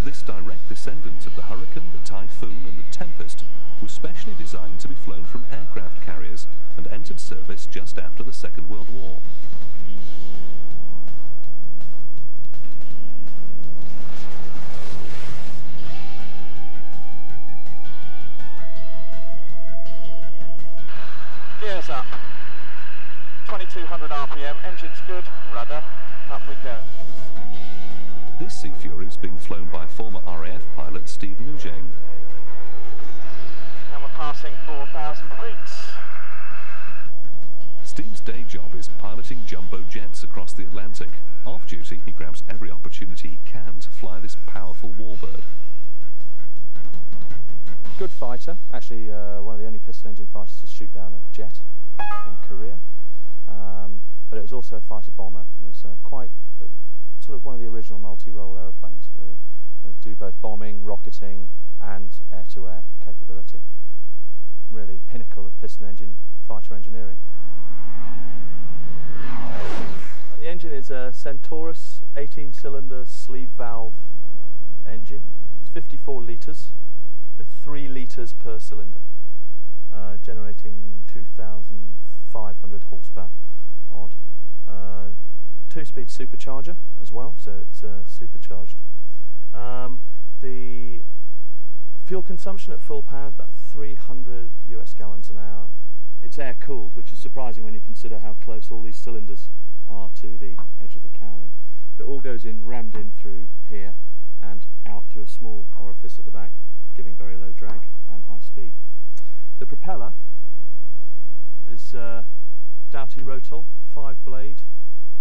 This direct descendant of the hurricane, the typhoon and the tempest was specially designed to be flown from aircraft carriers and entered service just after the Second World War. Gears up. 2200 RPM, engine's good, rudder, up we go. This Sea Fury is being flown by former RAF pilot Steve Nugent. And we're passing 4,000 feet. Steve's day job is piloting jumbo jets across the Atlantic. Off duty, he grabs every opportunity he can to fly this powerful warbird. Good fighter, actually one of the only piston engine fighters to shoot down a jet in Korea. But it was also a fighter bomber. It was quite sort of one of the original multi-role aeroplanes, really. Do both bombing, rocketing and air-to-air capability. Really pinnacle of piston engine fighter engineering. The engine is a Centaurus 18-cylinder sleeve valve engine. It's 54 litres with 3 litres per cylinder, generating 2,500 horsepower odd. 2-speed supercharger as well, so it's supercharged. The fuel consumption at full power is about 300 US gallons an hour. It's air cooled, which is surprising when you consider how close all these cylinders are to the edge of the cowling. It all goes in, rammed in through here and out through a small orifice at the back, giving very low drag and high speed. The propeller is Doughty Rotol, 5-blade,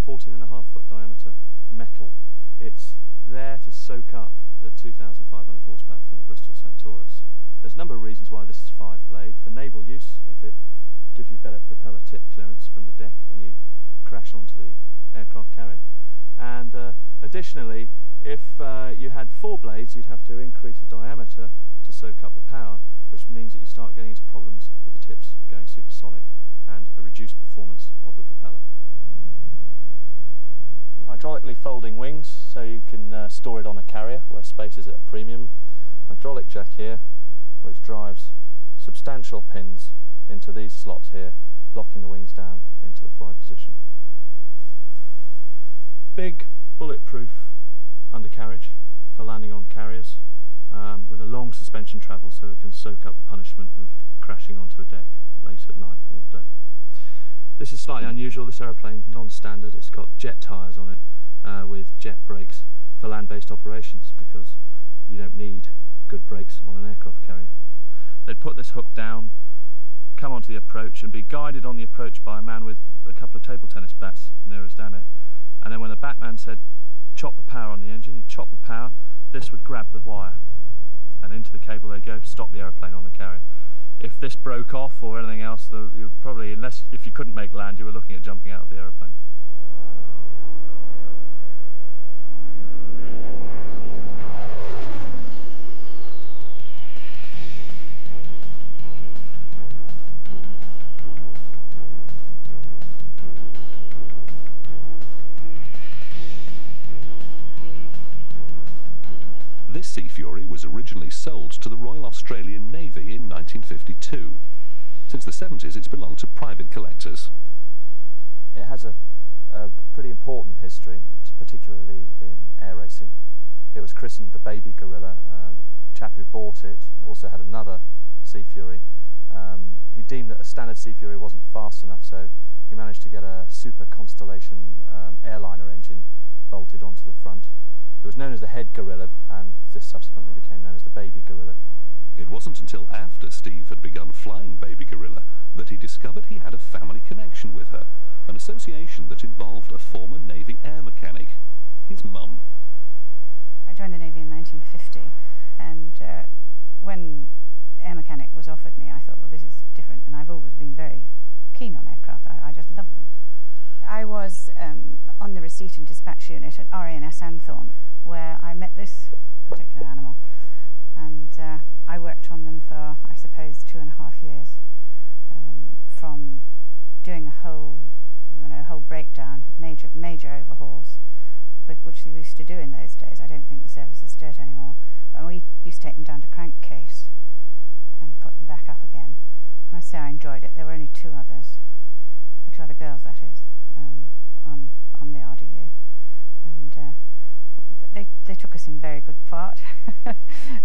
14.5-foot diameter metal. It's there to soak up the 2,500 horsepower from the Bristol Centaurus. There's a number of reasons why this is 5-blade. For naval use, if it gives you better propeller tip clearance from the deck when you crash onto the aircraft carrier. And additionally, if you had 4 blades, you'd have to increase the diameter to soak up the power, which means that you start getting into problems with the tips going supersonic and a reduced performance of the propeller. Hydraulically folding wings, so you can store it on a carrier where space is at a premium. Hydraulic jack here, which drives substantial pins into these slots here, locking the wings down into the fly position. Big bulletproof undercarriage for landing on carriers, with a long suspension travel so it can soak up the punishment of crashing onto a deck late at night or day. This is slightly unusual. This aeroplane, non-standard, it's got jet tyres on it with jet brakes for land-based operations because you don't need good brakes on an aircraft carrier. They'd put this hook down, come onto the approach and be guided on the approach by a man with a couple of table tennis bats near as damn it. And then when the batman said chop the power on the engine, he'd chop the power, this would grab the wire and into the cable they'd go, stop the aeroplane on the carrier. If this broke off or anything else, you probably, unless if you couldn't make land, you were looking at jumping out of the aeroplane. This Sea Fury was originally sold to the Royal Australian Navy in 1952. Since the 70s, it's belonged to private collectors. It has a pretty important history, particularly in air racing. It was christened the Baby Gorilla. The chap who bought it also had another Sea Fury. He deemed that a standard Sea Fury wasn't fast enough, so he managed to get a Super Constellation airliner engine bolted onto the front. It was known as the Head Gorilla, and this subsequently became known as the Baby Gorilla. It wasn't until after Steve had begun flying Baby Gorilla that he discovered he had a family connection with her, an association that involved a former Navy air mechanic, his mum. I joined the Navy in 1950, and when air mechanic was offered me, I thought, well, this is different, and I've always been very keen on aircraft. I just love them. I was on the receipt and dispatch unit at RANS Anthorn, where I met this particular animal, and I worked on them for, I suppose, 2.5 years, from doing a whole breakdown, major overhauls, which they used to do in those days. I don't think the services do it anymore, used to take them down to Crankcase and put them back up again. I must say I enjoyed it. There were only two other girls, that is, on the RDU, and they took us in very good part,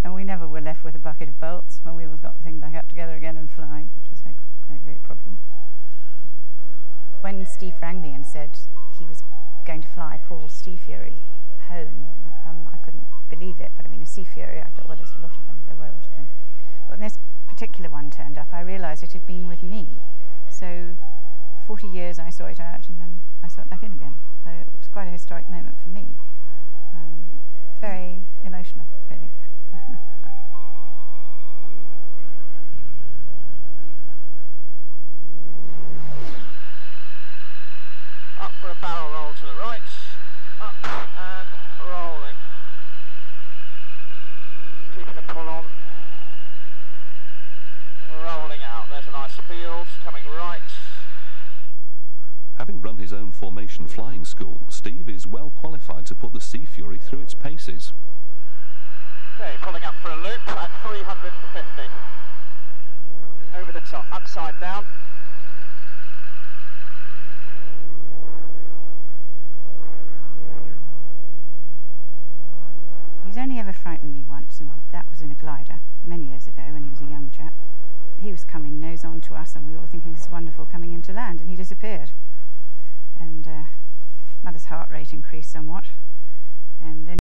and we never were left with a bucket of bolts when we always got the thing back up together again and flying, which was no great problem. When Steve rang me and said he was going to fly Paul's Sea Fury home, I couldn't believe it, but I mean, a Sea Fury, I thought, well, there's a lot of them, there were a lot of them. But when this particular one turned up, I realised it had been with me. So 40 years I saw it out, and then I saw it back in again. So it was quite a historic moment for me. Very emotional, really. Up for a barrel roll to the right, up and rolling. Keeping the pull on, rolling out. There's a nice field, coming right. Having run his own formation flying school, Steve is well qualified to put the Sea Fury through its paces. Okay, pulling up for a loop at 350. Over the top, upside down. He's only ever frightened me once, and that was in a glider many years ago when he was a young chap. He was coming nose on to us, and we were all thinking this is wonderful coming into land, and he disappeared. And Mother's heart rate increased somewhat, and then